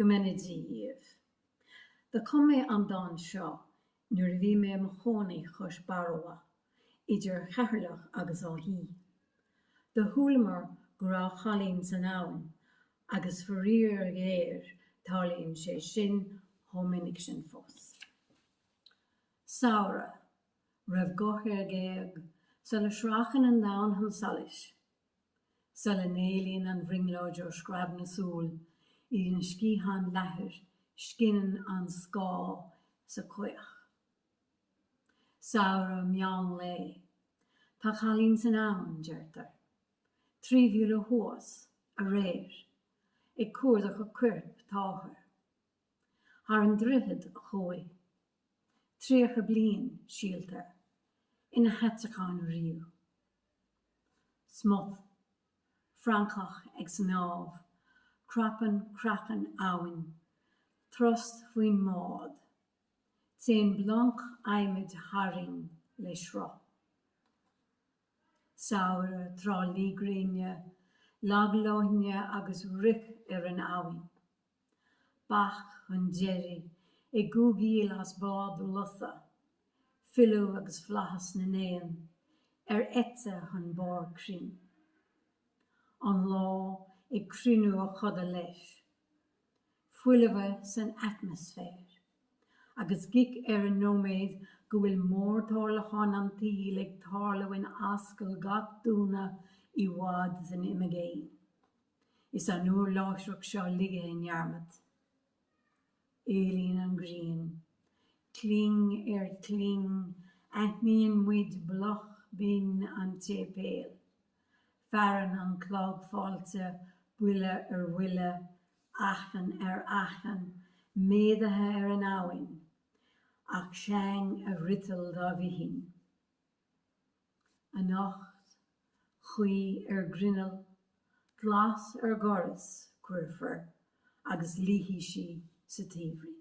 Gymenedíomh. The cumé an dan seo, nuair bhí mé mo chónaí chus barwa, idir cheathrlach agus á hí. The húlamar go raibh chalín san abhainn, agus faríor a géir tarlaíonn sé sin thominnic sin fós. Saora, raibh gothair géag, sa le srachan an dain han salis. Sa le nélíonn an bhringláidir scrab na súl, iad an scíhan leathair, scinan an scá sa cuoach. Saora meán lé, tá chalín san abhainn deirtar. Tríomhiúla thuas, a réir, ag cuardach a cuirp táthar. Thar an drithid a chói, tríocha bliain síaltar, ina heitseachán riú. Smuth, francach ag snáb, crachan abhainn, trost faoin mád, téan blanc aimid haring le shrá. Saora trá lígréine, laglóithne agus ric ar an abhainn. Bach chun deirí, ag gúgíal as bád lutha, fiú agus flachas na néan, etse chun bár crin. An lá ag crinú a chuda leis. Fuilimh san atmosfér, agus gic ar an nóméid go bhfuil mór tárlacháin an tíl ag tarlaíonn ascail gach dúna I bhfad san imigéin. Is an uair láisreach seo lige in nearmad. Éilíonn an grian, cling ar cling, aithníonn muid bloch bin an tépéal. Fearan an clog fáilte, buile ar bhuile, achan ar achan, méadathe ar an abhainn, ach seang a rital dá bhíhín. A nacht, chuí ar grinneal, glas ar goras cuirfar, agus líhí sí sa tíomhrí.